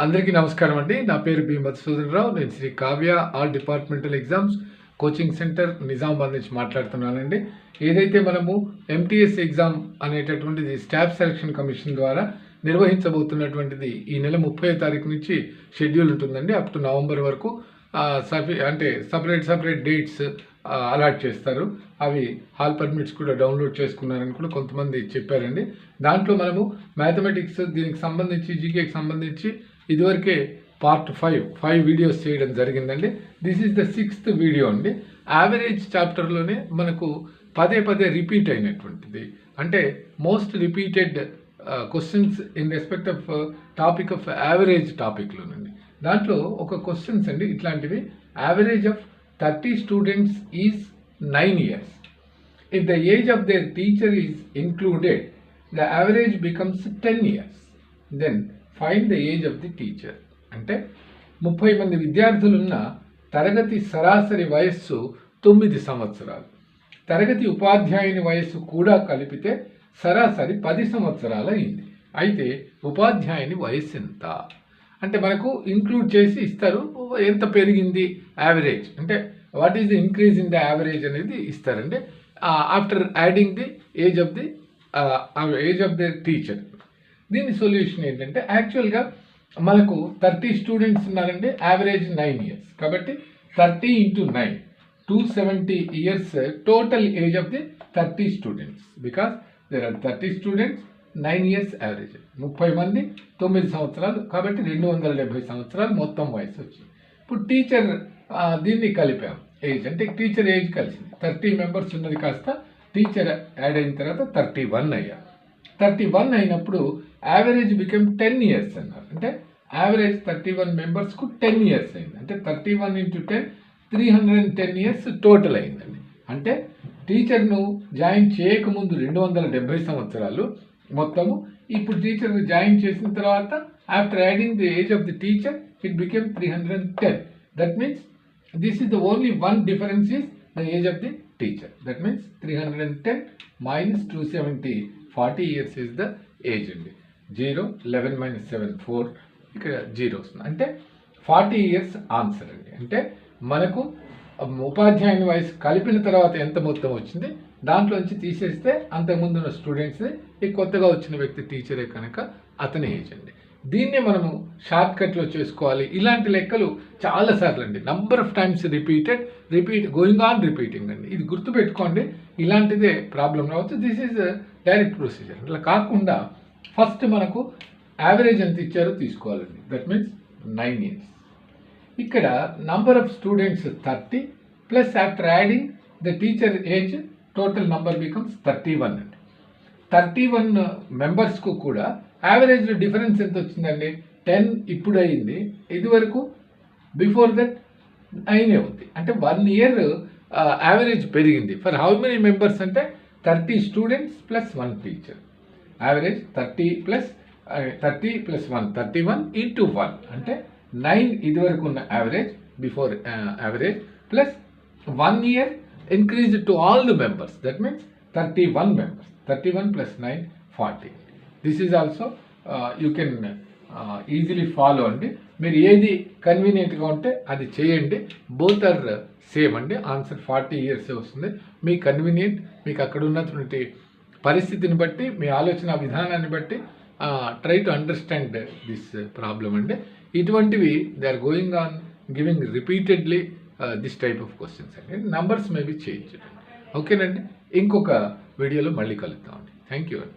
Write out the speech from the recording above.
అందరికీ నమస్కారం అండి. నా పేరు బి మధుసూదనరావు. నేను Sri Kavya all departmental exams coaching centre Nizamabad నుంచి మాట్లాడుతున్నానండి. ఏదైతే మనము ఎంటీఎస్ ఎగ్జామ్ అనేటటువంటిది స్టాఫ్ సెలక్షన్ కమిషన్ ద్వారా నిర్వహించబోతున్నటువంటిది ఈ నెల 30వ తారీఖు నుంచి షెడ్యూల్ ఉంటుందండి. అప్ టు నవంబర్ వరకు అంటే సపరేట్ డేట్స్ అలాట్ చేస్తారు. అవి హాల్ పర్మిట్స్ కూడా డౌన్లోడ్ చేసుకున్నారని కూడా కొంతమంది చెప్పారండి. దాంట్లో మనము మ్యాథమెటిక్స్ దీనికి సంబంధించి జీకేకి సంబంధించి ఇదివరకే పార్ట్ 5 వీడియోస్ చేయడం జరిగిందండి. This is the 6th video అండి. యావరేజ్ చాప్టర్లోనే మనకు పదే రిపీట్ అయినటువంటిది, అంటే most repeated questions in respect of topic of average టాపిక్లోనండి. దాంట్లో ఒక క్వశ్చన్స్ అండి ఇట్లాంటివి. Average of 30 students is 9 years. If the age of their teacher is included, the average becomes 10 years. Then find the age of the teacher. అంటే 30 మంది విద్యార్థులున్న తరగతి సరాసరి వయస్సు 9 సంవత్సరాలు. తరగతి ఉపాధ్యాయుని వయస్సు కూడా కలిపితే సరాసరి 10 సంవత్సరాలు అయింది. అయితే ఉపాధ్యాయుని వయస్సు ఎంత అంటే మనకు ఇంక్లూడ్ చేసి ఇస్తారు. ఎంత పెరిగింది యావరేజ్ అంటే what is the increase in the average అనేది ఇస్తారండి. After adding the age of the teacher. దీని సొల్యూషన్ ఏంటంటే యాక్చువల్గా మనకు 30 స్టూడెంట్స్ ఉన్నారండి, యావరేజ్ 9 years. కాబట్టి 30 into 9 270 years total age of the 30 students. Because there are 30 students 9 years average. 30 మంది 9 సంవత్సరాలు కాబట్టి 270 సంవత్సరాలు మొత్తం వయసు వచ్చింది. ఇప్పుడు టీచర్ దీన్ని కలిపాం ఏజ్, అంటే టీచర్ ఏజ్ కలిసింది. 30 మెంబర్స్ ఉన్నది కాస్త టీచర్ యాడ్ అయిన తర్వాత 31 అయ్యారు. 31 అయినప్పుడు యావరేజ్ బికమ్ 10 years అన్నారు. అంటే యావరేజ్ 31 మెంబర్స్కు 10 years అయింది. అంటే 31 into 10 310 years టోటల్ అయిందండి. అంటే టీచర్ను జాయిన్ చేయకముందు 270 సంవత్సరాలు మొత్తము. ఇప్పుడు టీచర్ జాయిన్ చేసిన తర్వాత after adding the age of the teacher it became 310. That means this is the only one difference is the age of the teacher. That means 310 minus 270 40 years is the age అండి. 0 11 minus 7 4 ఇక్కడ 0 వస్తుంది. అంటే 40 years answer అండి. అంటే మనకు ఉపాధ్యాయుని వయసు కలిపిన తర్వాత ఎంత మొత్తం వచ్చింది దాంట్లోంచి తీసేస్తే అంతకుముందు ఉన్న స్టూడెంట్స్ని ఈ కొత్తగా వచ్చిన వ్యక్తి టీచరే కనుక అతని ఏజ్ అండి. దీన్నే మనము షార్ట్ కట్లో చేసుకోవాలి. ఇలాంటి లెక్కలు చాలాసార్లు అండి, number of times going on repeating అండి. ఇది గుర్తుపెట్టుకోండి, ఇలాంటిదే ప్రాబ్లం రావచ్చు. This is direct procedure. ఇలా కాకుండా ఫస్ట్ మనకు యావరేజ్ ఎంత ఇచ్చారో తీసుకోవాలండి. That means 9 years. ఇక్కడ number of students 30 plus after adding the teacher age total number becomes 31 అండి. 31 మెంబర్స్కు కూడా యావరేజ్లో డిఫరెన్స్ ఎంత వచ్చిందండి? 10 ఇప్పుడు అయింది, ఇది వరకు బిఫోర్ దట్ 9 ఉంది. అంటే 1 year యావరేజ్ పెరిగింది. ఫర్ హౌ మెనీ మెంబర్స్ అంటే 30 students plus 1 teacher. Average 30 plus 1 31 into 1 అంటే 9 ఇది వరకు ఉన్న average before average plus 1 year increased to all the members. That means 31 members. 31 plus 9 40. This is also you can easily follow అండి. మీరు ఏది కన్వీనియంట్గా ఉంటే అది చేయండి. బోత్ ఆర్ సేమ్ అండి. ఆన్సర్ 40 years వస్తుంది. మీ కన్వీనియంట్, మీకు అక్కడ ఉన్నటువంటి పరిస్థితిని బట్టి, మీ ఆలోచన విధానాన్ని బట్టి try to understand this problem అండి. ఇటువంటివి they are going on giving repeatedly this type of questions అండి. Numbers maybe change. ఓకేనండి, ఇంకొక వీడియోలో మళ్ళీ కలుద్దామండి. థ్యాంక్ యూ అండి.